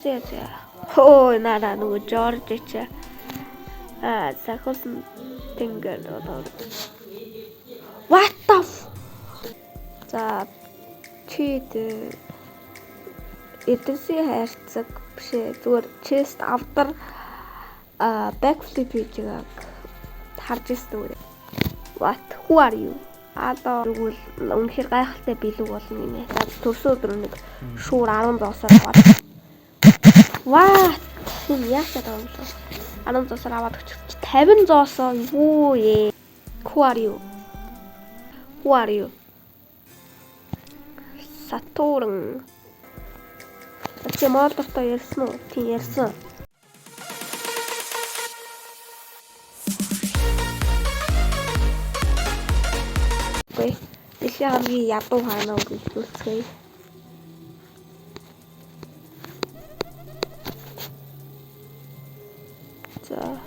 Ой, надаа нөгөө Жорж чи. Сахиулсан тэнгэр одоо. What the За чи эдгэрсийн хайрцаг бишээ зүгээр chest after backflip хийж байгааг харж ирсэн үү? What? Who are you? Одоо тэгвэл үнэхээр гайхалтай билэг болно гинэ. Төрсөн өдөр нэг шуур 10 зоосоор аваад. What? Энэ яачаад байгаа юм бэ? 10 зоосоор аваад өччих. 50 зоосоо юу ээ? Who are you? Who are you? Сатурн. Чи Молдовтой ярьсан уу? Тийм ярьсан. Ой, дэлхийн хамгийн ядуу хаана уу гэж үзье. За.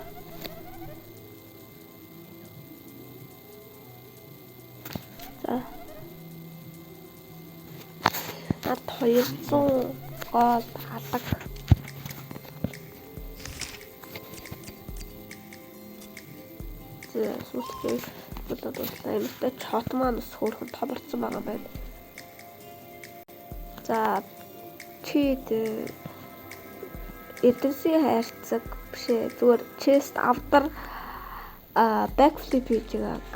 Над 200 гол халаг. За, сүлжээ болоод эмэгтэй чот маань бас хөөрхөн томорцсон байгаа байна. За, чи эдгэрсийн хайрцаг бишээ зүгээр chest after backflip хийж байгааг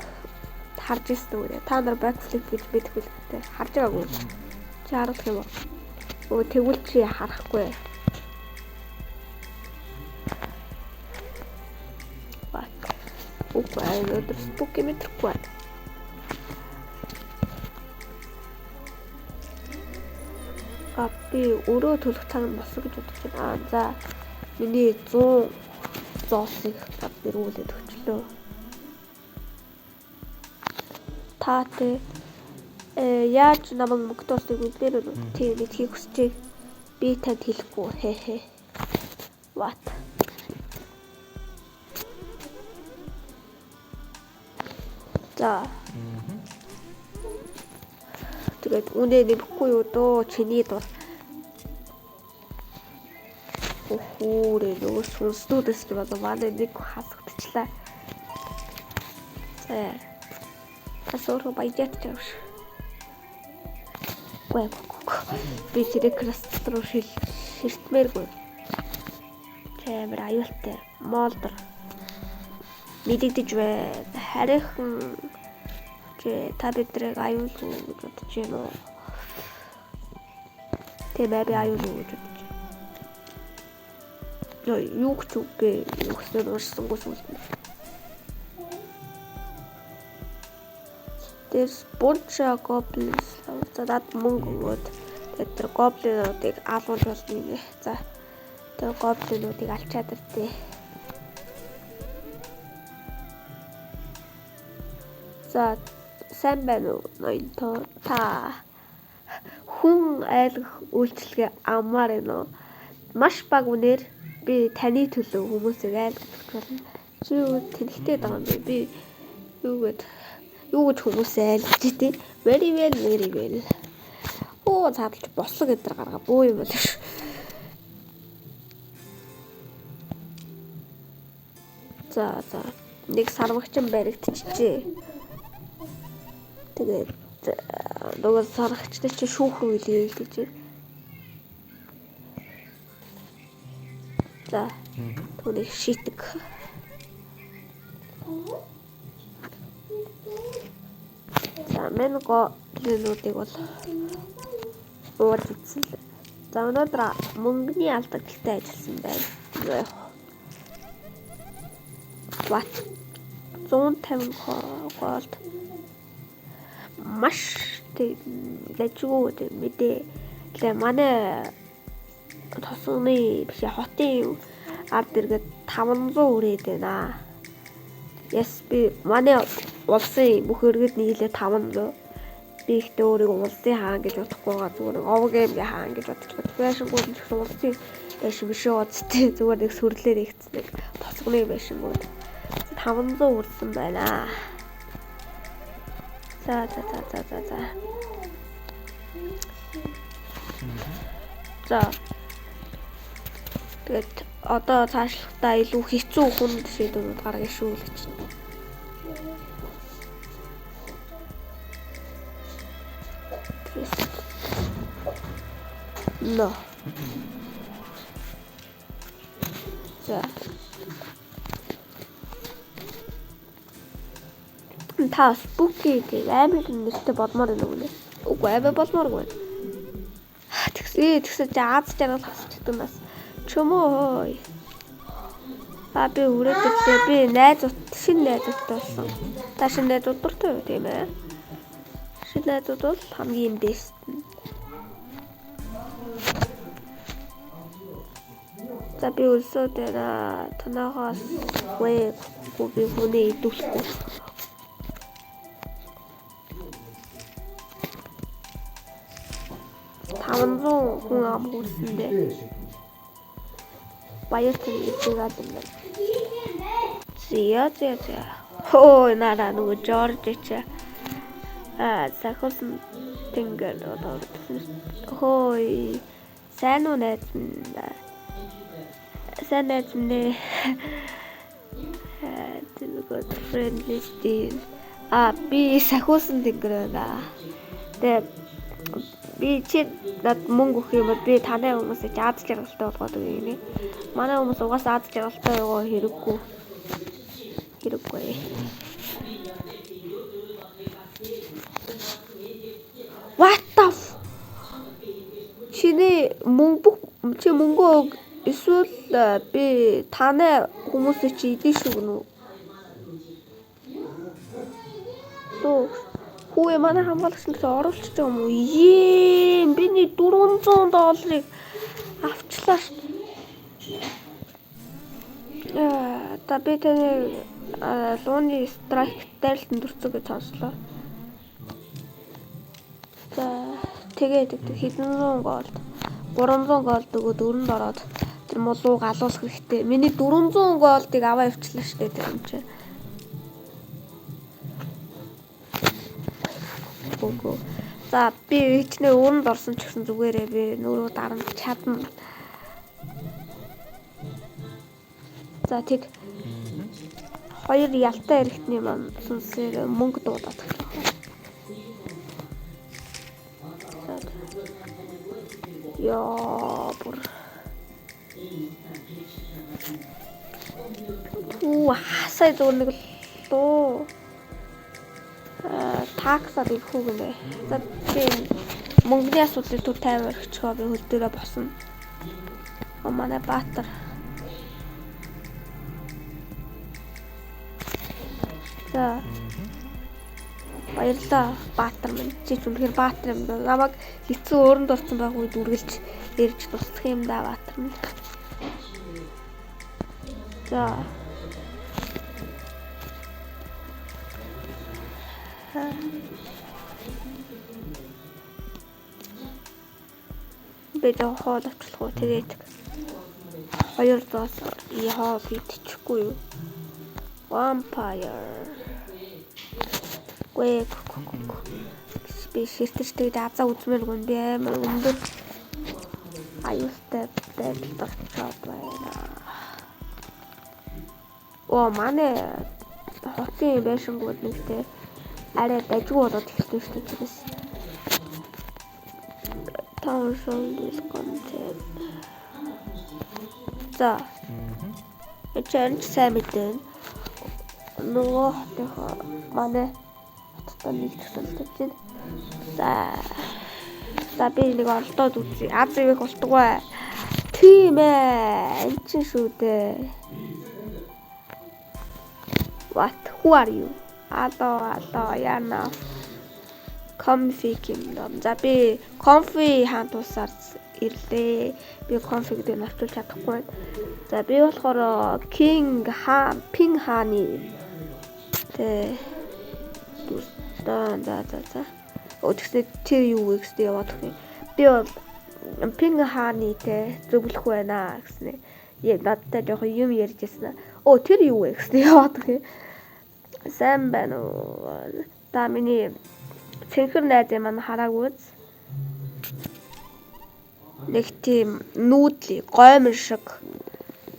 харж ирсэн үү? Та нар backflip гэж мэдгүй л дээ. Харж байгаагүй. Чи харах юм уу? Өө тэгвэл чи харахгүй. Үгүй өдөр спуки мэдрэхгүй. Би өөрөө төлөх цаг нь болсон гэж бодож байна. За миний 100 зоосыг гэрүүлээд өчлөө. Та яаж намайг мөгтөөснийг үзнээр үү? Тийм мэдхийг хүсчихээ. Би танд хэлэхгүй. Хээ. What? За. Тэгээд үнэ нэмэхгүй юу дөө чиний дор. Өхөөрэ нөгөө сүнслүүдээс ч болоо манай нэг хасагдчихлаа. За. Асуурах баяжаач чавш. Гүй. Би чирэг краст руу ширтмээргүй. Чамэр аюултай. Молдор. Мэдэгдэж байна. Харин та бидрийг аюул гэж бодож байна уу? Тийм би аюул гэж бодож байна. Юу ч үгүй. Юу ч уурсангүй сүлдэн. There's bunch of goblins. За над мөнгө өгөөд тэр гоблинуудыг алуулж болно юм. За тэр гоблинуудыг алчаад иртээ. За сайн байна уу? Ноёнтоо та хүн айлгах үйлчлэгээ аммаар байна уу? Маш бага үнээр би таны төлөө хүмүүсийг айлгах болно. Чи юу тэнхтэй байгаа юм бэ? Би юу гэж хүмүүсээ айлгаж тий? Very well. Оо цаадалж бослог гэдэр гаргаа бөө юм бол ш. За нэг сарвагчин баригдчихжээ. Тэгээд нөгөө сарвагчтай чи шүүх рүү илээ гэж. За түүнийг шийдэг. За мен гоблинуудыг бол уурж үзсэн л. За өнөөдөр мөнгөний алдагтай ажилласан байна. What? 150 голд. Маш лэжгүүд мэдээ. Лэ манай тосны биш хотын ард иргэд 500 үрээд байна. Yes би манай улсын бүх иргэд нийлээ 500. Би ихтэй өөрийгөө улсын хаан гэж бодохгүй байгаа зүгээр овгийн хаан гэж бодож байна. Байшингууд нь гэсэн улсын байшин биш үү зү зүгээр нэг сүрлээр ихсэн нэг тосгоны байшингууд 500 үрсэн байна. За. За. Тэгээд одоо цаашлахтаа илүү хэцүү хүнд шийдвэрүүд гаргая шүү л гэж. Но. За. Та спуки гэх амар нэртэй болмоор байна уу? Үгүй амар болмооргүй. Тэгсэн чи Аз жаргал хасчихдаг нас. Чөмөө. Би үрээдтэй би шинэ найзууд болсон. Та шинэ найзууд дуртай юу тийм ээ? Шинэ найзууд бол хамгийн бэст. За би өлсөд байна. Танаагаас би хүнээ идүүлэхгүй. хүн ам хүрсэндээ. Баяртай идэгад юм байна. Зя. Хөө нара нөгөө Жорж ч сахиусан тэнгэр одоо хөөе сайн уу найз нэ good friendly style би сахиусан тэнгэр байна. Тэгээ би чи над мөнгө өгөх юм бол би танай хүмүүсээ ч Аз жаргалтай болгоод өгье. Манай хүмүүс угаасаа Аз жаргалтай байгаа хэрэггүй. What the чи мөнгө эсвэл би танай хүмүүсээ чи идэв шүү гэнэ үү? Хүү манай хамгаалагч нэгсээ оруулчих юм уу? Биний $400 авчлаа шүү. Та би таны лууны страйк дайралтанд өрцөө гэж сонслоо. За тэгээд хэдэн 100 голд 300 голд өгөөд өрөнд ороод тэр мулууг алуулах хэрэгтэй. Миний 400 голдыг аваа явуулчихлаа шүү дээ тэр юм чи. За би хичнээн өрөнд орсон ч гэсэн зүгээрээ би нөрөө дарамт чадна. За тэг хоёр ялтай эрэгтний маань сүнсээр мөнгө дуудаад байгаа. Яа бүр. Хасаа зүүр нэг лөө. Таксаар их хүүгнэ. За би мөнгөний асуудлыг түр 50 өргөчгөө би хөл дээрээ босно. Манай Баатар. За. Баярлалаа Баатар минь. Чи ч үнэхээр Баатар юм даа. Намайг хэцүү өрөнд орсон байх үед үргэлж ирж туслах юм даа Баатар минь. За. Би хоол авчлах уу тэгээд 200-аас хоол идчихгүй юу? Vampire. Би ширтэрчтэй азаа үзмээр гон би амар өндөр аюултай байдалд орчоод байна. Манай хотын байшингууд нэгтэй арай дажгүй болоод эхэлсэн шүү дээ. Town Show's content. За. Challenge сайн мэдэн. Нөгөө манай хотод нэг төсөлдөж байна. За би нэг олдоод үзье. Аз ивэх болтугай. Тийм ээ. Энд чинь шүү дээ. What? Who are you? Алло яана. Comfy Kingdom. За би Comfy хаан тусаар ирлээ. Би Comfy гэдэг нь орчуулж чадахгүй. За би болохоор Ping хааны тэ за. Тэгсээ тэр юу вэ гэстэй яваад өгье. Би бол Ping хааны тэ зөвлөх байна гэснэ. Надтай жоохон юм ярьжсэн. Тэр юу вэ гэстэй яваад өгье. Сайн байна уу? Та миний цэнхэр найз маань хараагүй. Нэг тийм нүүдли гоймон шиг.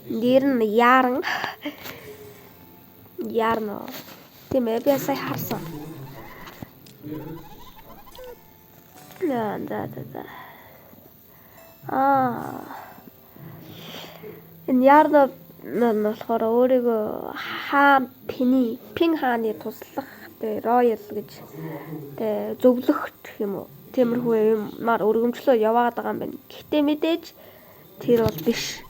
Нэр нь Яран. Ярно. Тийм ээ би сая харсан. За. Энэ Ярно нь болохоор өөрийгөө хаан Пин хааны туслах Royal гэж зөвлөх гэх юм уу. Тиймэрхүү юмар өргөмжлөө яваад байгаа юм байна. Гэхдээ мэдээж тэр бол биш.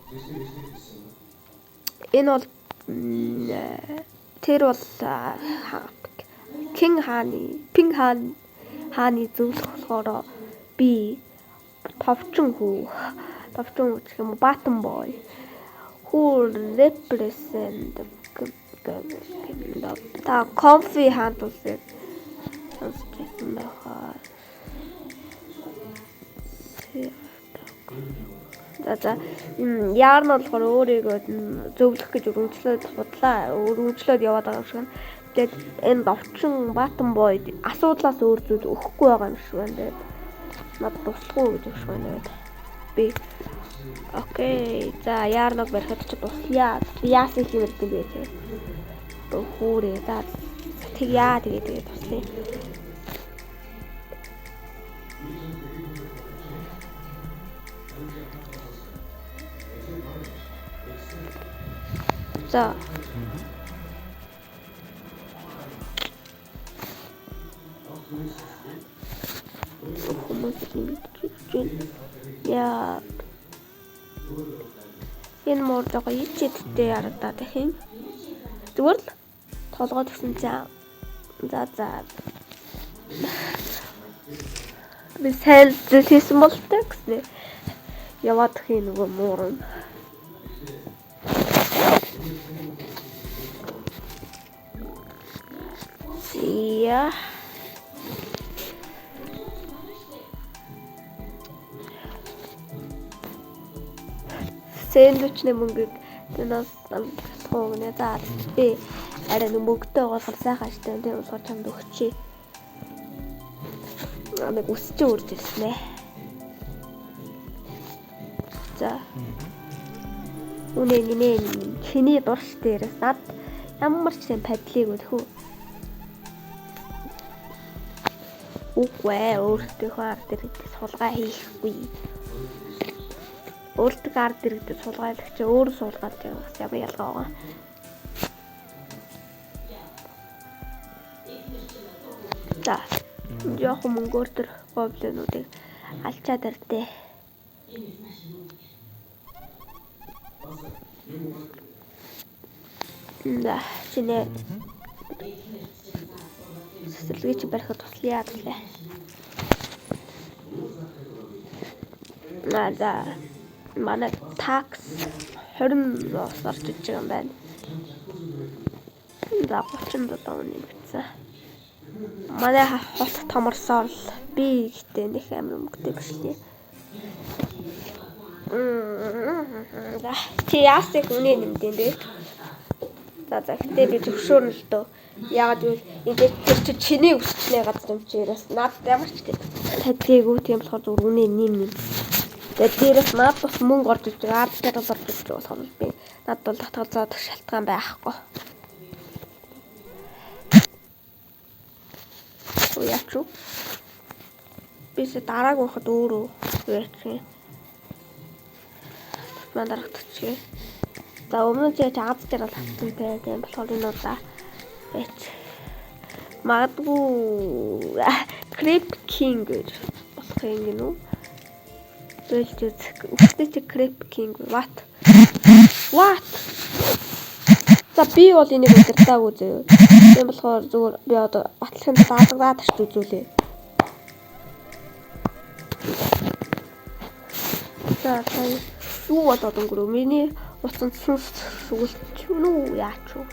Энэ бол тэр бол Пин хааны зөвлөх болохоор би товчон гэх юм уу Bottom boy who represent the coffee handles it. За Ярн болохоор өөрийгөө зөвлөх гэж өргөмжлөөд яваад байгаа юм шиг байна. Тэгээд энэ довчин Bottom boy асуудлаас өөр зүйл өгөхгүй байгаа юм шиг байна. Тэгээд над туслахгүй гэж юм шиг байна. Би окей. За Ярног барихад ч туслая. Яасан юм бэ те. Хөөрэ за тэгээд туслая. За. Яа. Энэ мордоо ичээдтэй ярагдаад их юм. Зүгээр л толгойд гисэн за. Би сайн зүйлсэн бол тэгснэ. Яваад хий нөгөө муурын. Яа. Сэндвичний мөнгөийг тэнээс тоогны за би арай мөнгөтэй болохоор сайхан аштай тийм болохоор чамд өгчээ. Намайг үсч үрж ирсэн ээ. За. Үнэ нэмээ чиний дурш дээрээс над ямар ч юм падлыг өгөх үү? Үгүй өөртөө ард иргэд сулгаа хийхгүй. Өөртөө ард иргэд сулгаалагч өөр суулгаад явах ямар ялгаа байгаа. За. Яах мөнгөөр төр гоблинуудыг алчаад ирдээ. Да, чинээ сэсэлгээ чи барихад туслая гэлээ. За манай такс 20 орж иж байгаа юм байна. За 37 оны битсэн. Манай хот томорсоор л би ихтэй нэг амар мөнгөтэй биш лээ. За чи яасыг үнэ нэмдэн бэ? За гэхдээ би зөвшөөрнө л дөө. Яагаад гэвэл энэ тэр чиний өсчний газар юм чи ярээс над ямар ч тадлийгүү тийм болохоор зүр үнэ нэм. Тэгээд дээрээс над бас мөнгө орж иж байгаа. Ард дээр орж иж байгаа болохоор би над бол татгалзаад шалтгаан байхгүй. Яачуу. Бисээ дарааг уухад өөрөө яачих. Мандарагтчих. За өмнө ч аз дээр л хатсан тийм болохоор энэ удаа бач. Магадгүй Creep King гэж болох юм гинүү. Бэлж үстэй чи Creep King what? За би бол энийг удирдаагүй зөө. Тийм болохоор зүгээр би одоо батлахын даалгавраа тарч үзүүлээ. За юу болоод өнгөрөө миний уцанд сүнс сүгэлч нү яач вэ?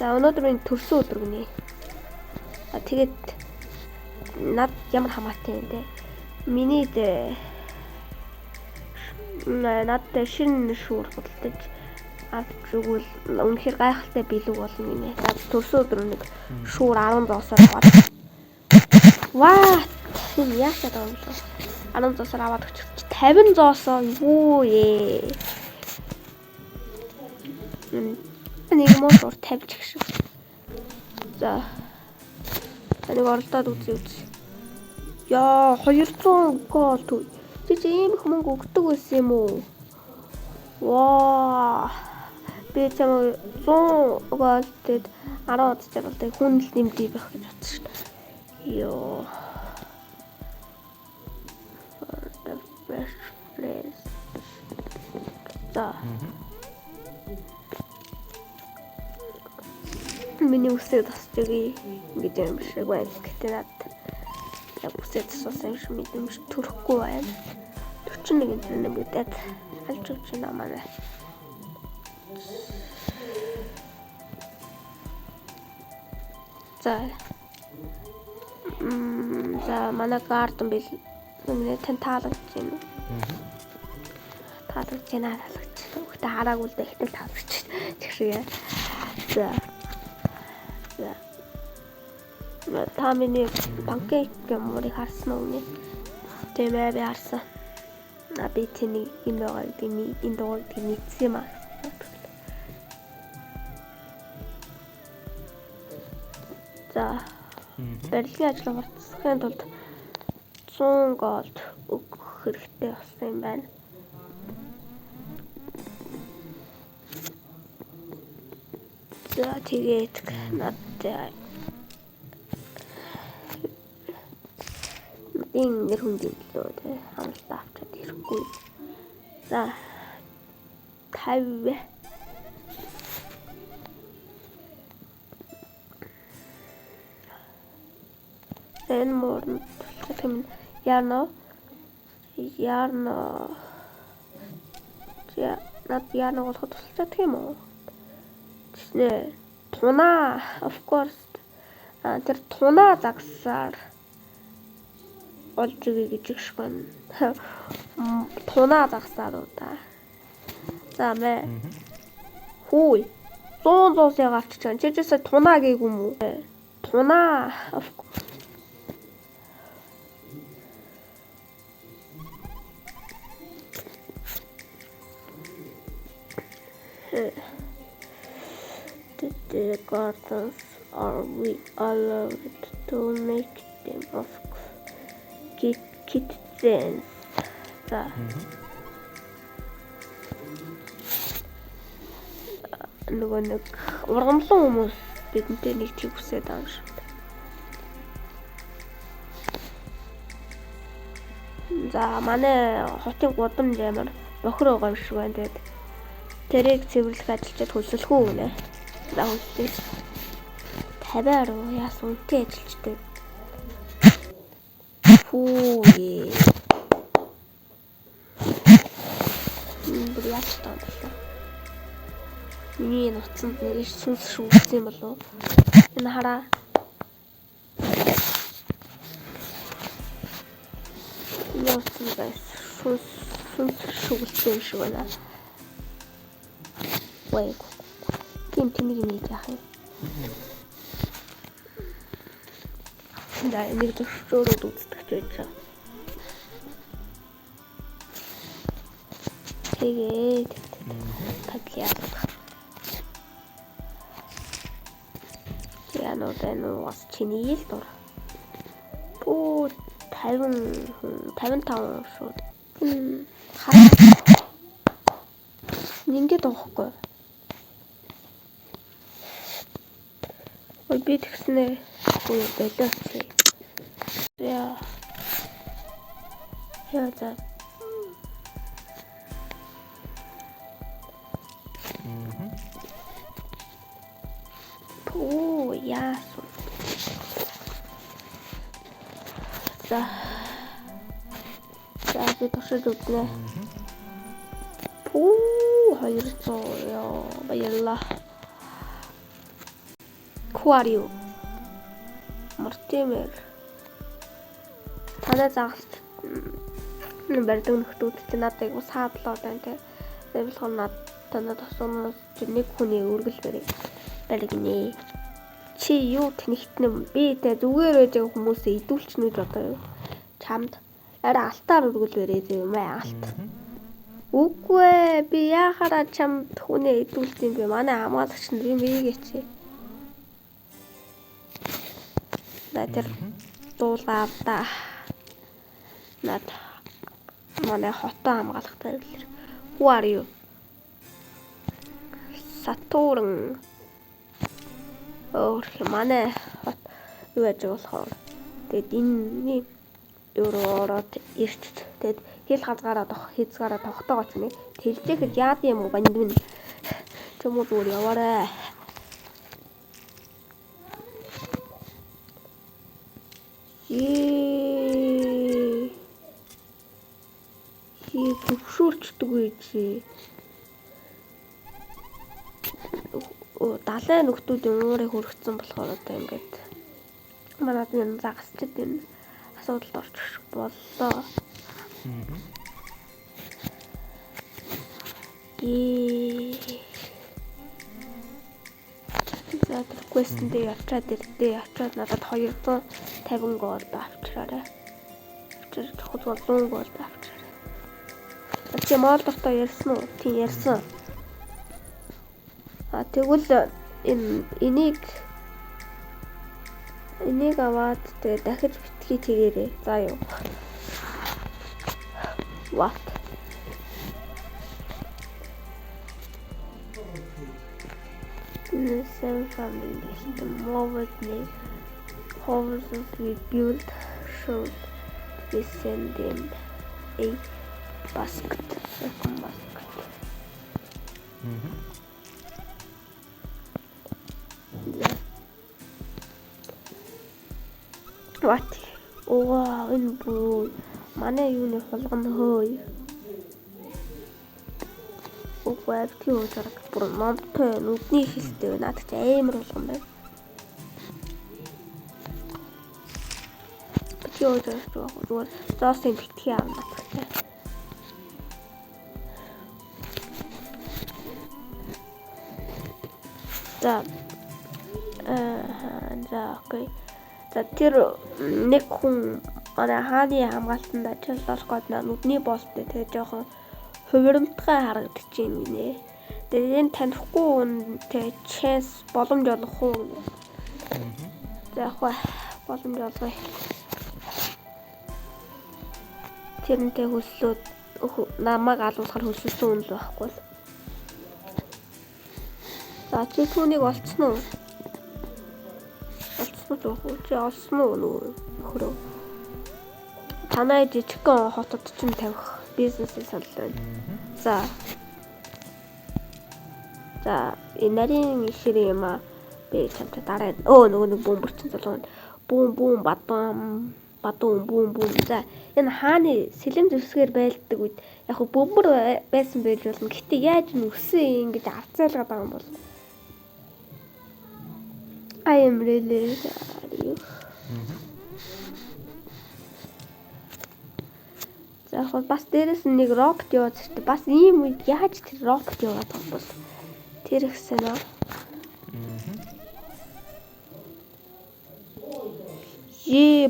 За өнөөдөр минь төрсөн өдөр гинэ. Тэгээд над ямар хамаатай юм те. Миний над шинэ шүүр худалдаж авч өгвөл үнэхээр гайхалтай билүү болно гинэ. За төрсөн өдөр нэг шүүр 10 зоосоор аваад. Ваа! Энэ яашаа даа юм бэ? 10 зоосоор аваад өчөж 50 зоосоо юу ээ. Нэг мотор тавьчих шиг. За. Энийг оролдоод үзье. Яа, 200 гол төв. Чи ийм их мөнгө өгдөг байсан юм уу? Ваа. Би чамд 100 голд 10 удаа бол хүн л нэмдий байх гэж бодсон шүү дээ. Йоо. За. Миний үсээ тасчихъя гэж юм шиг байна. Гэтэ надад яг үсээ тассан юм шиг мэдэмж төрөхгүй байна. 41 энэ мэдээд алж өгч байна манай. За. За манай гарден бил миний тань таалагдж байна. Таалагдж байна. Гэхдээ хараагүй л ихтэй таалагдж байна. Тэг шиг. За. Та миний панкейк мөрийг харсан уу нэ? Тийм ээ, би харсан. Би тэний энэ дууг мэдсэн юм аа. За. Барилгын ажил хурцлахын тулд 100 голд өгөх хэрэгтэй болсон юм байна. За тэгээд надад энэ хүндийн лөө тэ амлалтаа авчаад ирэхгүй. За 50. Энэ мөрн тулцах ярно. Я над ярно болоход тулцах юм уу? Тэснэ тунаа of course тэр тунаа загсаар олж өгье гэж их байна. Тунаа загсаар уу та. За мэ. Хүй. 100 гарч чана. Чижээсээ тунаа гээгүй юм уу? Тунаа of The gardens are we allowed to make them of kittens. За. Нөгөө нэг ургамлан хүмүүс бидэнтэй нэг чиг хүсээд байгаа юм шиг. За манай хотын гудамж амар бохир байгаа юм шиг байна. Тэгээд тэрийг цэвэрлэх ажилчид хөлсөлгүй гинэ. За хөлсөй. 50 руу яасан үнтэй ажилчтай. Фүү. Бүр ястаа байна. Миний нуцанд нэг сүнс шүүгсэн юм болов уу? Энэ хараа. Нуцанд сүнс шүүгсэн юм шиг байна. Вай. Тэнийг нэг яах юм. Да, нэг зөвшөөрөд үздэг ч байж. Тэгээд таглиад. Яануудаа бас чиний л дур. Бүү 55 шууд. Хараа. Ингээд авахгүй. Би тэгснэ уу болооч. Яа. За. Оо яасан. За. За би тушиж үзнэ. Оо 200 яа баярлаа. Aquarium. Мартимер. Танай загт барьдаг нөхдүүд чинь надад айгу саадлаа байна те. Тэгвэл хоо надад тосоноос нэг хүний үргэл баригнэ. Чи юу тэнхтэн би тэ зүгээр байж байгаа хүмүүсээ идүүлчихнэ гэж бодоо юу. Чамд арай алтаар өргөлөөрэй юм алт. Үгүй би яхаараа чамд хүнээ идүүлт юм бэ? Манай хамгаалагч нар юм ийгээч. Надад дуулаа да. Над манай хотоо хамгаалагтай хэлэр. Who are you? Сатурн. Манай хот юу яаж болохоор. Тэгэд энэ ороод ирчт. Тэгэд хэл хазгаараа хязгаараа тогтоогооч нэ. Тэлжэхэд яад юм уу банд минь. Чөмөө зүгээр яваарай. Төвшүүлчдэг үйчи. Далайн нөхдүүдийн уурыг хөргөцсөн болохоор одоо ингээд манад юм загасчд энэ асуудалд орчих боллоо. За quest-д явчаад ирдээ. Явчаад надад 250 гол авчраарай. Авчирч хол 100 гол авчраарай. Чи Молдовтой ярьсан уу? Тийм ярьсан. Тэгвэл энийг аваад тэгээ дахиж битгий тэгээрэй. За юу. What? The same family system moved houses we built should we send them a basket. Second basket. What? Wow, энэ бүр манай юуны хулгана хөөе. Уггүй тийм зэрэг бүр номтой нүдний хилтэй байна. Надад амар болгон байна. Тийм зэрэг зүгээр зоосын битгий авна гэдэг. За окей. За тэр нэг хүн манай хааны хамгаалтанд ажиллах гээд нүдний боолтой тэгээ жоохон хувирамтгай харагдаж байна гинэ. Тэгээ энэ танихгүй үнтэй chance боломж олох уу? За яг боломж олгоё. Тэрнтэй хөслөөд намайг алуулахар хөсөлсөн үн л байхгүй л. За чи түүнийг олцсон уу? Чи олсон уу нөхрөө? Танай жижигхэн хотод ч тавих бизнесээ санал байна. За энэ нарийн ихэр юм аа. Би чамтай дараа нөгөө нэг бөмбөрчин залуу бүүм бадуун. За энэ хааны сэлэм зүсгээр байлддаг үед яг бөмбөр байсан байж болно. Гэтэ яаж нүсэн ингэж авцаалгаад байгаа юм бол I am really sorry. За хол бас дээрээс нэг робот яваад иртээ. Бас ийм үед яаж тэр робот яваад байгаа юм бол тэр ихсэн аа.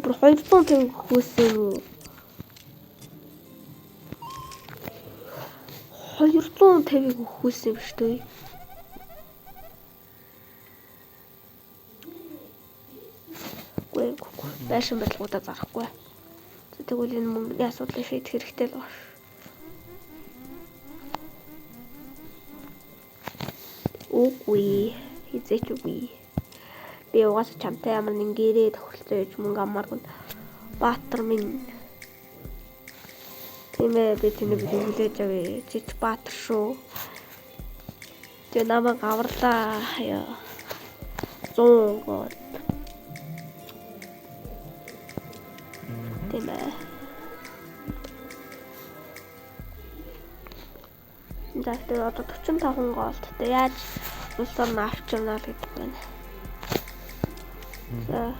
Бүр 250 хөөсөн үү? 250 хөөсөн биш үү? Байшин барилгуудаа зарахгүй. Тэгвэл энэ мөнгөний асуудлыг шийдэх хэрэгтэй л байна. Үгүй, хизээч үгүй. Би угаасаа чамтай ямар нэг гэрээ тохиролцоо гэж мөнгө амааргүй. Баатар минь. Тэмээ би тэнийг хүлээж авъя. Чич баатар шүү. Тэ намайг аварлаа. 100 гол. Тэмээ. За тэгээ одоо 45 голттой яаж улсаар нь авчирнаа л гэдэг байна. За.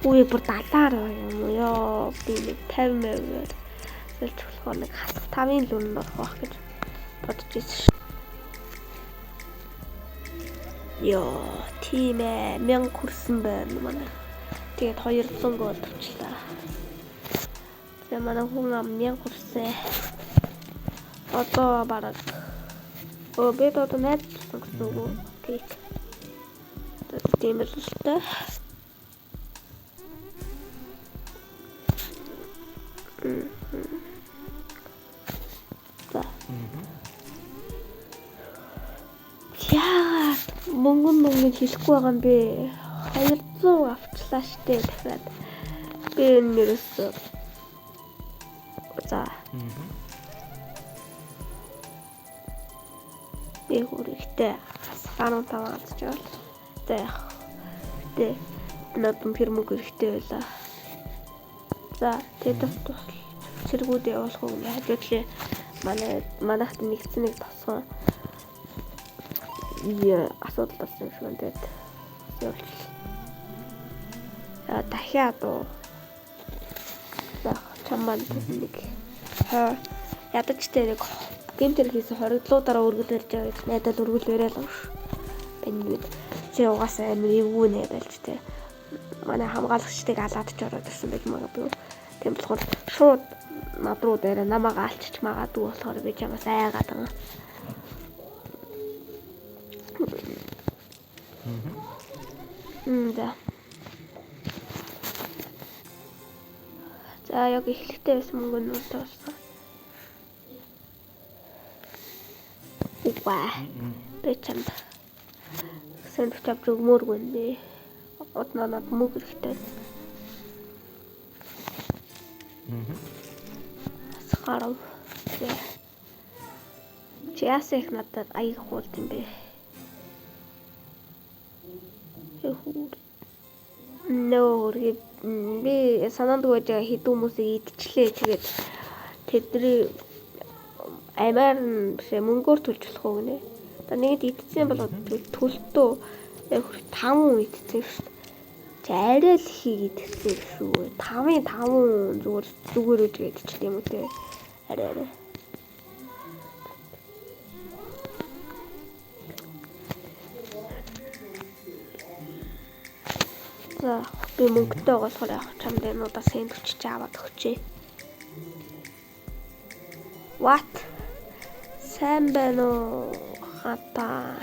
Үгүй бүр 70-аар юм уу ёо. Би нэг 50 сэлж болохоор нэг хасах 5-ын лүн орох байх гэж бодож ирсэн шүү. Ёо, тийм ээ. 1000 хүрсэн байна манай. Тэгээд 200 гол төвчлээ. Тэгээ манай хүн ам 1000 хүрсэн. Одоо бараг бид одоо найзлсан гэсэн үг үү? Окей. Тийм л л та. Яа, мөнгө хэлэхгүй байгаа юм бэ? 200 авчлаа штэ дахиад. Би энэ нэрээс за. Би хүрэгтэй 15 авчвал. За яах. Тэ надад тэр мөнгө хэрэгтэй байлаа. За тэгээд цэргүүд явуулах уу гэж хажуудлаа. Манайхад нэгдсэн нэг тосгоо асуудал болсон юм шиг байна. Тэгээд явуулчих. Дахиад уу. За чамд нэг ядаж тэ нэг гэмтэр хийсэн хоригдлуудаараа өргөл барьж байгаа гэж найдал өргөл бариад байгаа ш. Бэнийд чи угаасаа амир эвгүй нэ байлж тэ. Манай хамгаалагчдыг алаад ч ороод ирсэн байж магадгүй. Тийм болохоор шууд над руу дээр намайг алчиж магадгүй болохоор би чамаас айгаад байгаа. Да. За яг эхлэхдээ байсан мөнгө нь үлдээ болсон. Угаа. Би чамд сэндвич авч өгмөөргүй нэ. Одноо над мөнгө хэрэгтэй. Сахаров. Чи яасан их надад аяг хуулт юм бэ? Би санаанд гож хэдэн хүмүүсийг идчихлээ. Тэгээд тэдний амаар биш мөнгөөр төлж болох уу гинэ. Одоо нэгэд идсэн бол төлтөө 5 идсэн шүү дээ. Чи арай л хийгээд идсэн шүү. 5 зүгээр үжгээд идчихлээ юм уу те. Арай. За би мөнгөтэй болохоор яг чамд энүүдээ сэндвич аваад өгчээ. What? Сайн байна уу? Хата.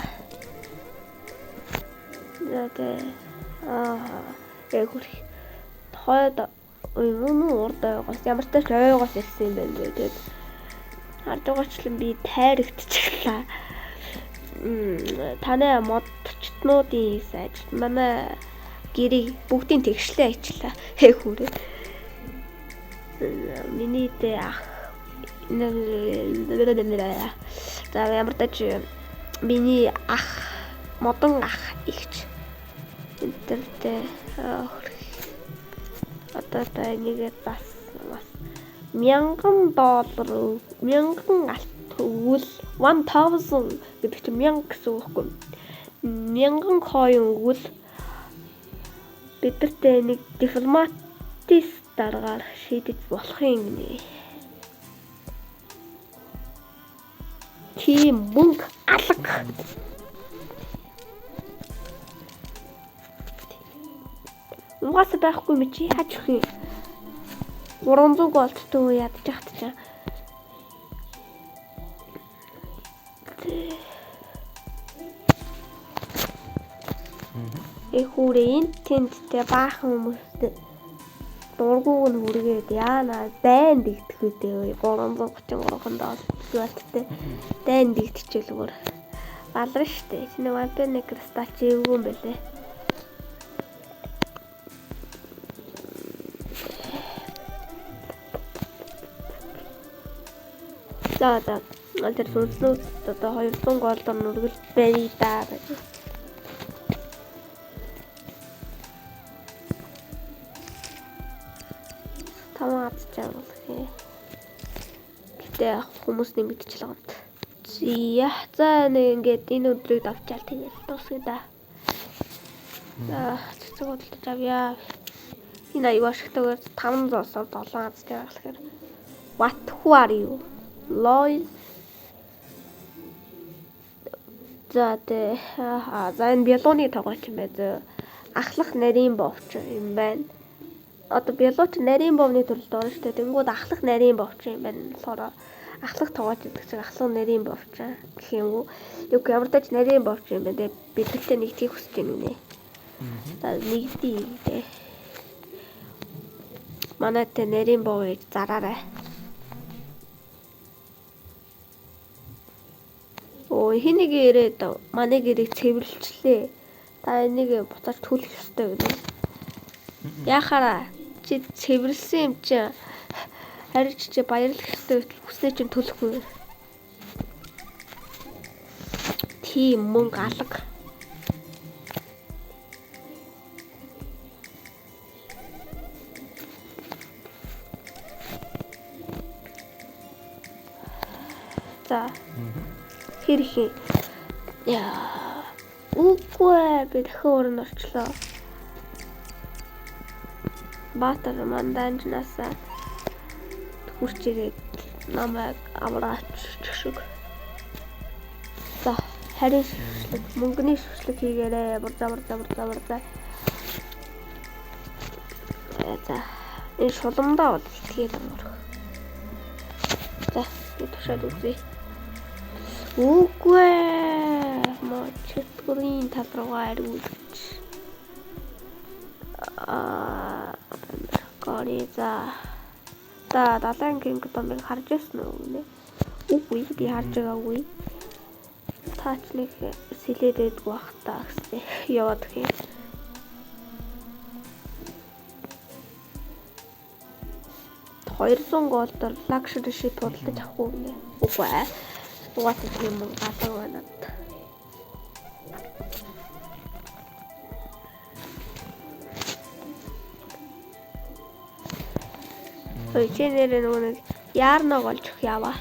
Эгүр. Хойд урдаа байгаас ямар ч тач ойгоос ирсэн юм байна вэ. Тэгээд харж байгаачлан би тайрагдчихлаа. Таны модчтнуудын сайж манай гэрийг бүгдийг тэгшлээ ажиллаа. Хүүрээ. Миний дэ ах. За ямар тач миний ах модон ах ихч. Интернет одоо нэгээд бас $1000 1000 алт өгвөл 1000 гэдэг чинь 1000 гэсэн үг байхгүй. 1000 coin өгвөл бидэртээ нэг дипломатист дараагаар шийдэж болох юм нэ. Тийм мөнгө алга. Угаасаа байхгүй юм чи хаач өгөх юм. 300 голдтой ядчих чаа. Хүүрийн тенттэй баахан хүмүүстэй дургууг нь хүргээд яана дайн дэгдэхүйтэй $333 болттой дайн дэгдчихэл зүгээр балар штэ. Чиний вампирны кристал чи эвгүй юм бэлээ. За тэр сүнснүүд одоо 200 голдор нүргэл бай да. Гэтэ хүмүүсний мэдчихэл байгаа юм. За нэг ингээд энэ өдрийг давчаал тэгээд дуусгая да. За цэцэг худалдаж авъя. Энэ аюу ашигтайгаар 500-аас 7 азтай байх гэхээр what who are you? Lois. За энэ биолоны тоглогч юм байна. Ахлах нарийн бовч юм байна. одоо биологч нарийн бовны төрөлд орно шүү дээ. Тэнгүүд ахлах нарийн бовч юм байна. болохоор ахлах тоогооч гэдэг чинь ахлах нарийн бовч гэх юм уу. Тэг ямар ч тач нарийн бовч юм байна. Тэгээ бидэлтэй нэг тийх хүсэж байна үнэ. За нэгдий дээ. Манайтай нарийн бов гэж зараарай. Оо хин нэг ирээд манай гэрийг цэвэрлжлээ. Та энийг буцааж төлөх ёстой гэнэ. Яхаараа чи цэвэрлсэн юм чи харин чи баярлах ёстой байтал хүснээ чинь төлөхгүй. Тийм мөнгө алга. За. Хэрхий. Яа. Үгүй би дахин өрн орчлоо. Баатар манданжнасаа хурч ирээд намайг авраач шиг. За, харин шүслэг, мөнгөний шүслэг хийгээрэй. Бурзаа. За, энэ шуламдаа бол итгээд амрах. За, би тушаад үзье. Үгүй маа чөтгөрийн тал руугаа ирүүлж. Гори за. Далайн кингдомыг харж ирсэн үү нэ? Үгүй би харж байгаагүй. Таач нэг сэлээдээд байх таа гэстэй яваад хий. $200 голдор лакшери шит худалдаж авах уу нэ? Үгүй ээ. Угаасаа тийм мөнгө галаа байна. Ой, чинээр нэг яарнаа голж өгөх яваа.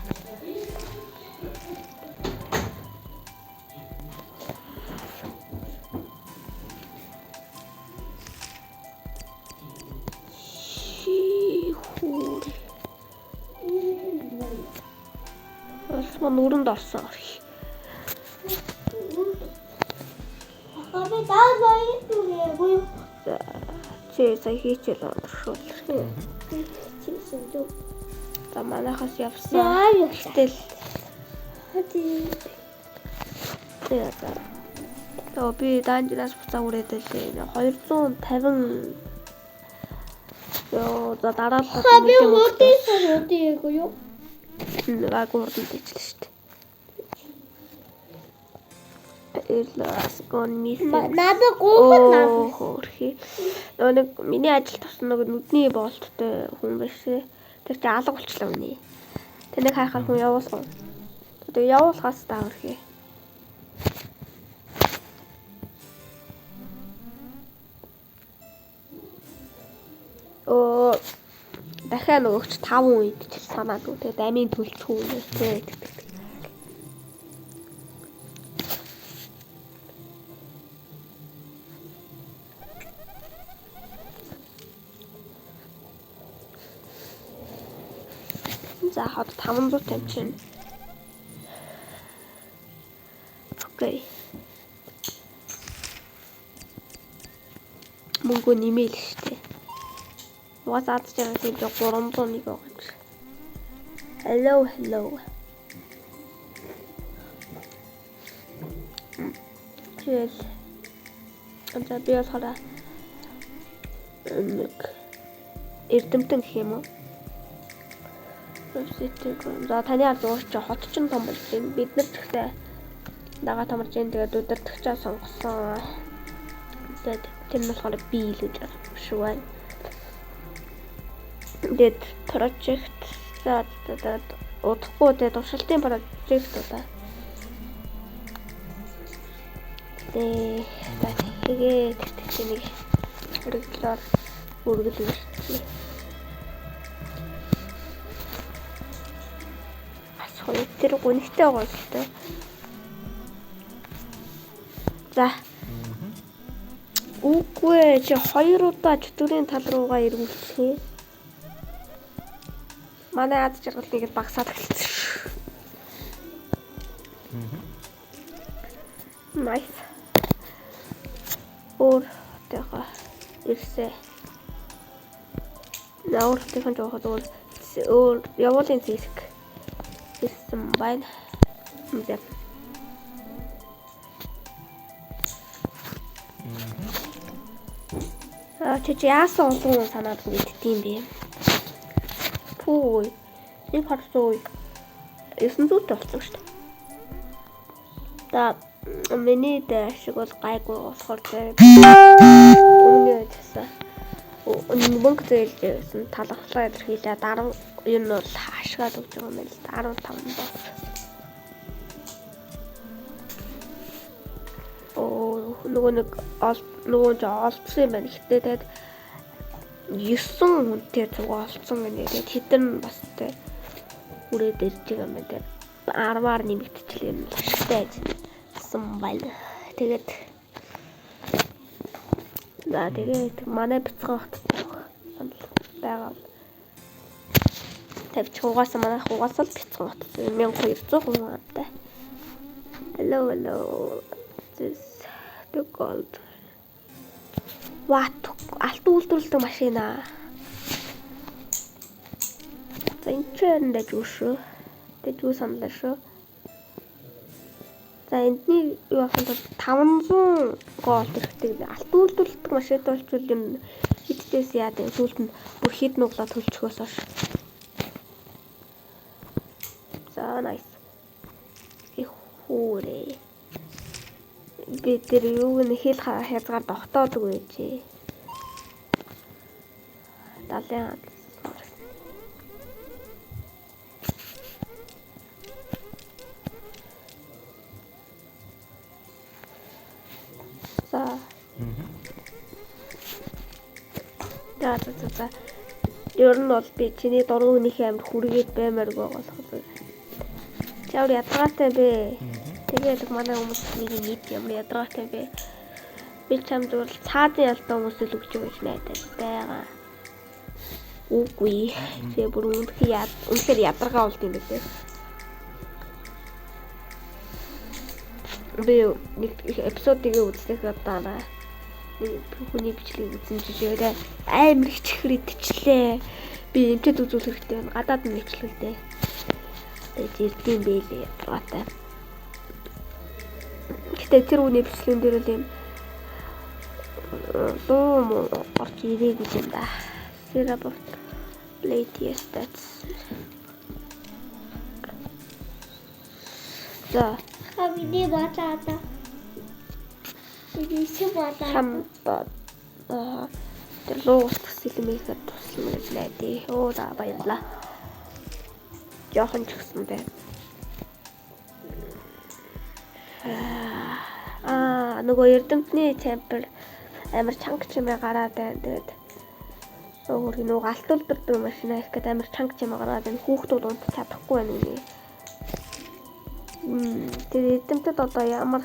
Осмон нүрэнд орсон. Abi daha zayıf duruyor bu. Чи сая хийчихэл оноршуул. Чимсэн дөө. За манайхаас явсан. Яа. Гэтэл Hadi. тэгээ би данжраас буцаа үрээд байлээ. 250. Ёо за дараалал Abi ödeysen ödeyemiyor. Нэг урдан дэжлээ шүү дээ. Элас гонни. Надад гуйх надад. Хөөрхий. Нэг миний ажил тусна нэг нүдний болттой хүн байшээ. Тэр чи алга болчлаа үнэ. Тэнийг хайхаар хүн явуулсан. Тэгээ явуулахаас даавархий. Оо дахиад нөгөөч 5 үед ч санаад үү. Тэгээд амийн төлцөө үнэ. За хад 500 тамчин. Окей. Мөнгө нэмэл штэ. Угаасаа адж байгаа тийм 301 байгаа юм шиг. Hello. Тэгэл. За би болохоор нэг эрдэмтэн гэх юм уу? За таны ард уурч хот ч том болж байна. Бид нар ч ихтэй дагаа тамарч энэ тэгээд удирдахчаа сонгосон. Тэгээд тэр нь болохоор би л гэж шүү байна. Тэгээд project за удахгүй тэгээд туршилтын project удаа. Тэгээд нэг хэрэглээр үргэлжлүүлж байна. Тэр гонхтой байгаа л дээ. За. Үгүй чи 2 удаа чөтгөрийн тал руугаа эргүүлчихье. Манай аз жаргалыг л багсаад эхэлсэн шүү. Nice. Өөр тэга ирсэ. өөртөөхөн жоохот өөр явуулын зэрэг ирсэн байна. Чи яасан олон санаад мэддэм бэ? Пүү. Энэ харцуу 900 болсон шүү дээ. Та миний дэшиг бол гайгүй болохоор өмнө яжсан. Мөнгө зээлсэн талхлаа илэрхийлээ 10 юм бол хашгаад өгч байгаа юм байна л 15 бос. Нөгөө олдсон юм байна. Гэтэ тэгээд 9 хүнтэй зугаа олцсон гэнэ. Тэгээд хэдэн бас тэ үрээд ирж байгаа юм байна. 10-аар нэмэгдчихлээ юм ашигтай ажилласан байна. Тэгээд манай бяцхан хоттой байгаа. Тавьч хугаас манай хугаас л бяцхан хоттой 1200 хүн амтай. Hello. This the gold. What? Алт үйлдвэрлэдэг машин аа. За энэ ч энэ юу шүү? Тэд юу саналаа шүү? За эндний юу ахын 500 гол хэрэгтэй. Алт үйлдвэрлэдэг машинтай болчвол юм хитдээс яа гэдэг зүйлд нь бүр хит нуглаа төлчихөөс хойш. За nice. Хүүрээ. Би тэр юуг нь хэл хязгаар тогтоодог байжээ. Далайн за. За. Ер нь бол би чиний дургуунийхээ амир хүргээд баймаар байгаа болохоор. Чавар ядгаатай бэ. Тэгээд манай хүмүүсийг нийт ямар ядгаатай бэ. Би чамд бол цаадын ялтай хүмүүсийг өгч өгч найдаж байгаа. Үгүй. Тэ бүр үнэхээр ядаргаа болд юм байна. Би нэг эпизодыг үзлэхэд дараа хүний бичлэгийг үзсэн жишээ амар их чихэр идчихлээ. Би эмчэд үзүүлэх хэрэгтэй байна. Гадаад нь бичлэгтэй. Тэгээд ирдэм байлээ ядгаатай. Гэтэ тэр үний бичлэгэн дээр л юм луу орж ирээ гэж юм да. Syrup plate yes that's. За Хавиди батата. Идиси батата. Тэр луу сэлмээсээ туслана гэж найдаа. Оо да баярлаа. Жохон ч гэсэн байна. Нөгөө эрдэмтний темпер амар чанга чимээ гараад байна. Тэгээд нөгөө алт үйлдвэрлэдэг машин их гэдэг амар чанга чимээ гараад байна. Хүүхдүүд унт чадахгүй байна үгүй. Тэр эрдэмтэд одоо ямар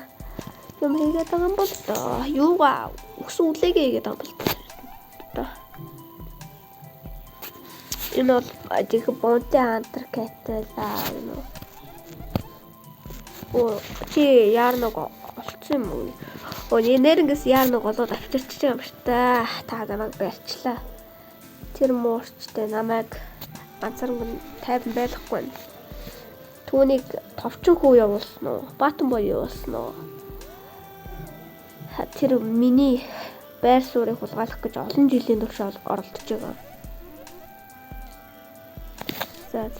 юм хийгээд байгаа юм бол юугаа өксөн үлээгээ хийгээд байгаа юм бол энэ бол ажиг бонтэй антракетэлаа юм уу. Чи яар нэг олцсон юм уу? Нэрнгээс яар нэг олоод авчирч байгаа юм шүү дээ. Та намайг барьчлаа. Тэр муурчтай намайг ганцхан 50 байхгүй. Түүнийг товчин хүү явуулсан уу? Баатан боо явуулсан уу? Тэр миний байр суурийг хулгайлах гэж олон жилийн турш оролдож байгаа. За.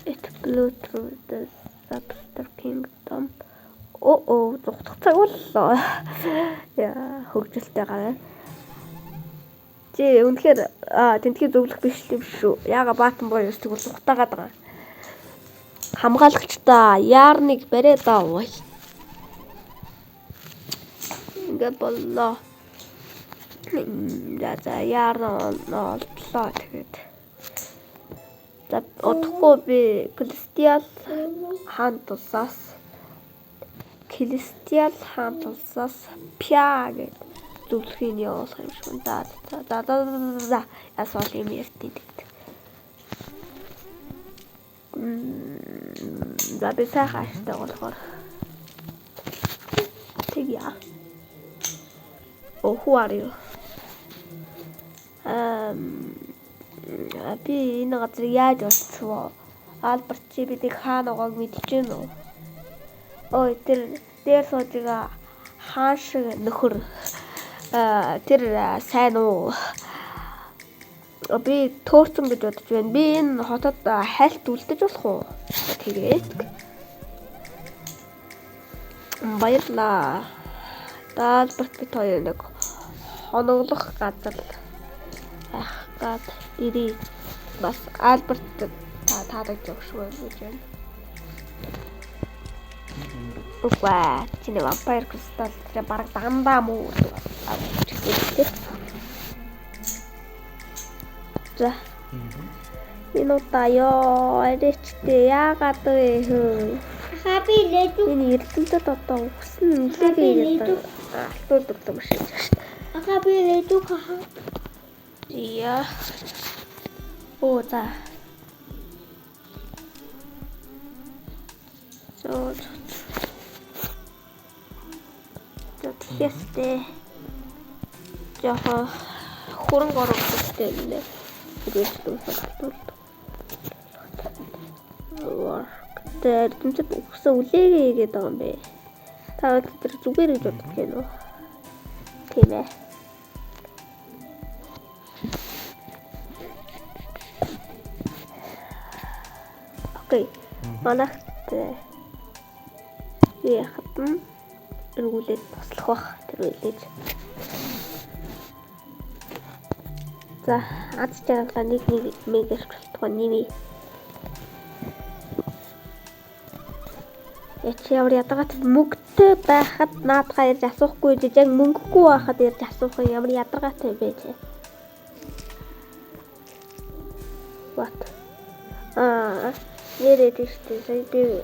It blew through the Substar Kingdom. Зүгтх цаг боллоо. Яа, хөгжилтэй гавь. Чи үнэхээр тентхий зөвлөх биш юм шүү. Яага баатан боо юу тэгвэл зүгтаагаад байгаа. Хамгаалагчдаа яарныг бариад аваа. Ингээд боллоо. За яарна олдлоо тэгээд. За удахгүй би Celestial хаан тусаас пя гэж зөвлөхийн явуулах юм шиг. За ясвал юм ярьтыг. За би сайхан аштай болохоор тэгье. Who are you? Би энэ газар яаж олцсон? Альберт чи бидний хаана байгааг мэдчихэв үү? Ой тэр дээр сууж байгаа хаан шиг нөхөр тэр сайн уу? Би төөрцөн гэж бодож байна. Би энэ хотод хайлт үлдэж болох уу? Тэгээд баярлаа. Альберт бит хоёр нэг хоноглох газар байх гад ирээ. Бас Альберт таадаж өгшгүй гэж байна. Угаа чиний вампир кристалл тэр бараг дандаа муу гэдэг. За. Энэ удаа эрэчтэй яагаад вэ хөө? Хаби лэдүү. Энэ эрдэмтэд одоо өгсөн нэлээгүй алтур дөглөм шиг шүү. Хаби лэдүү хаа. Яа. Оо за. So. Тэстэй. Жохо хуран горогтэй нэ. Тэр тэмцэд өгсөн үлээгээ игээд байгаа юм бэ. Та тэр зүгээр гэж бодож байна уу? Тийм ээ. Окей. Манайхт яахад эргүүлээд туслах бах тэр үлээж. За, аз жаргалаа нэг мегэрч болтгоо нэмий. Яч ямар ядагаад мөнгөтэй байхад наадгаа ирж асуухгүй жиж яг мөнгөгүй байхад ирж асуух юм ямар ядаргаатай бэ те. What? Нэрээ тийштэй сая би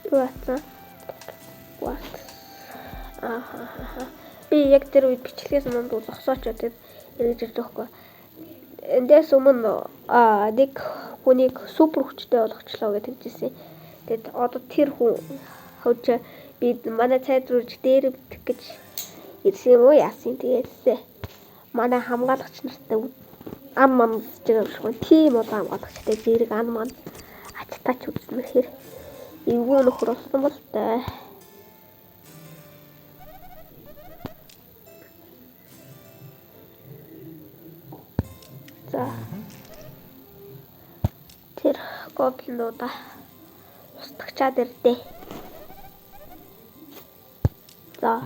What? Би яг тэр үед бичлэгээс манд зогсооч тэгээд эргэж ирж байхгүй. Эндээс өмнө нэг хүнийг супер хүчтэй болгочлоо гэж хэлжсэн. Тэгэд одоо тэр хүн хөөж би манай цайд руу дээр битэх гэж ирсэн юм уу яасан тэгээд манай хамгаалагч нартай ам мам гэж байгаа юм. Тийм одоо хамгаалагчтай зэрэг ан ман ачтаач үзсэн гэхээр эвгүй нөхөр болсон бол таа. За. Тэр гоблинуудаа устгачаад ирдээ. За.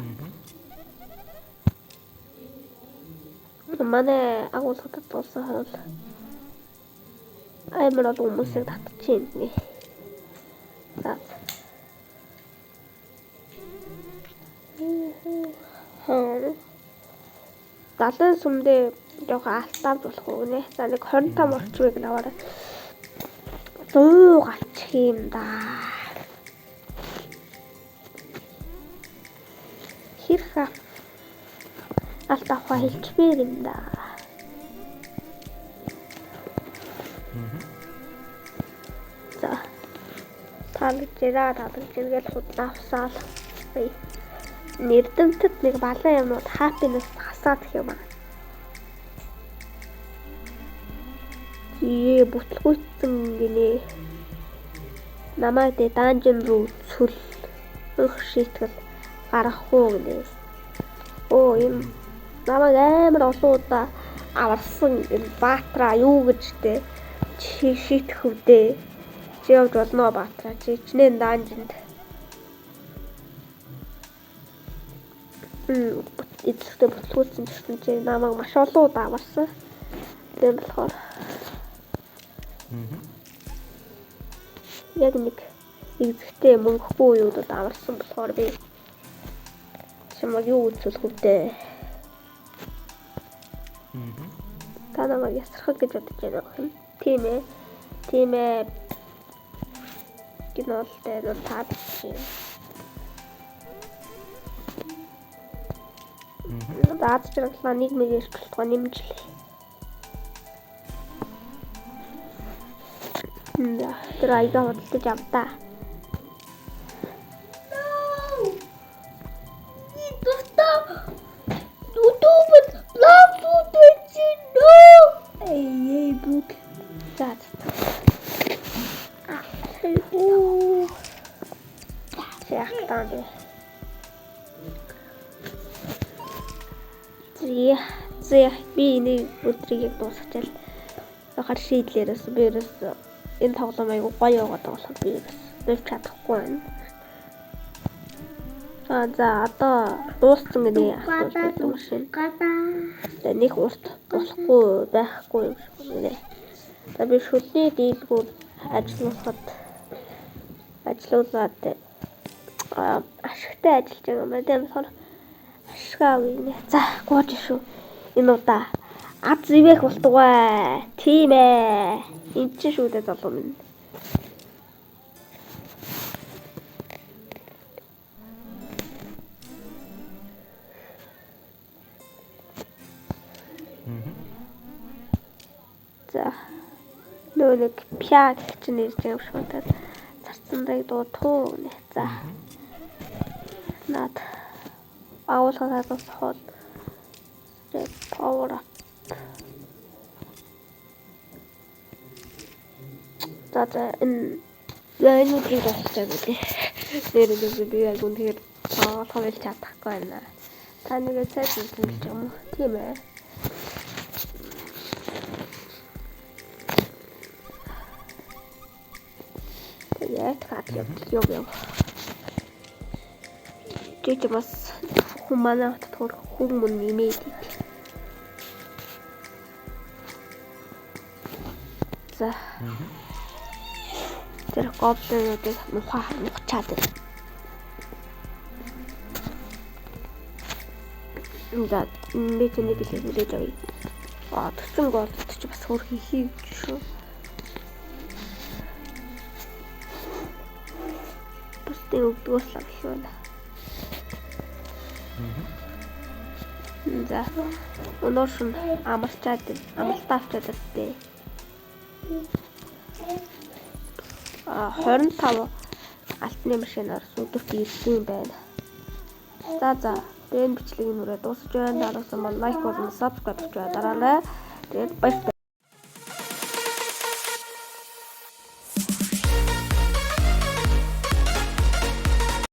Манай агуулгад тулсан хавал амар олон хүмүүсийг татчихъя. За. Далайн сүмдээ жоохон алтаамж болох уу нэ. За нэг 25 орчмыг наваарай. 100 гачих юм да. Хэрхэ алтаахаа хэлчихмээр юм да. За. Таалжираад иргээл худлаа авсаал. Нэрдэмтэд нэг балан юмнууд happiness хасаад гэх юм аа. Бүтлгүйцэн гинэ. Намайг дэ данжин руу цөлөх шийтгэл гаргах уу гинэ. Оо юм намайг амар олон удаа аварсан энэ баатраа юу гэж тэ чи шийтгэх өвдөө. Чи явж болно баатраа чи чинээ данжинд. Эцэгтэй бүтлгүйцэн гэсэн чи намайг маш олон удаа аварсан. Тэр болохоор яг нэг эзэгтэй мөнгөгүй юудад аварсан болохоор би чамайг юу үзүүлэх вэ? Та намайг ясрахад гэж бодож байна уу? Тийм ээ. Тийм ээ. Гинолтэй нөө таадчих. Даад чиглэлаа нэг мэгэрч болтгоо нэмжлээ. Тэр айгаа худалдаж авдаа. Дутаа. Дутууд лавсууд байж. яах таа. Зэ би нэг өдрийг дуусгачаал хахаар шийдлээрээс би ерөөс энэ тоглоом айгу гоё яваад байгаа болохоор би ерөөс нөлж чадахгүй байна. За одоо дууссан гэнэ асуулт юм шиг. Тэгээ нэг урт болохгүй байхгүй юм шиг байна. За би шүлний дийлгүүр ажиллаад ашигтай ажиллаж байгаа юм байна. Тийм болохоор ашгаа үе. За гооч шүү. Энэ удаа ад зэвэх болтугай. Тийм ээ. Энд чинь шүү дээ залуу минь. За нэг пиа гэх чинь ирж байгаа юм шүү дээ. Зарцсандаг дуудах нэ. За. Наад агуулгаас хол power up. За энэ үгийг болчихсон үү. Нэрээ би яг үнээр тоглох чадахгүй байна. Та нэг сайт үзүүлж юм уу? Тийм ээ. Тэгээд хат Жиж бас хүмүүс татвар хүмүүс нэмээд. За. Тэр гоблинуудыг мухачаад. За би тэний хэлээд явъя. 40 гол ч бас хөр хийх шүү. Бусдын өгдгөөс л их байна. За өнөөдөр шин амралтаавчаад иртээ. 25 алтны машинаар өдөрт ирсэн байна. За энэ бичлэгийн нүрээ дуусч байна. Дараасан маань лайк болон subscribe хийж дараарай. Тэгээд баярлалаа.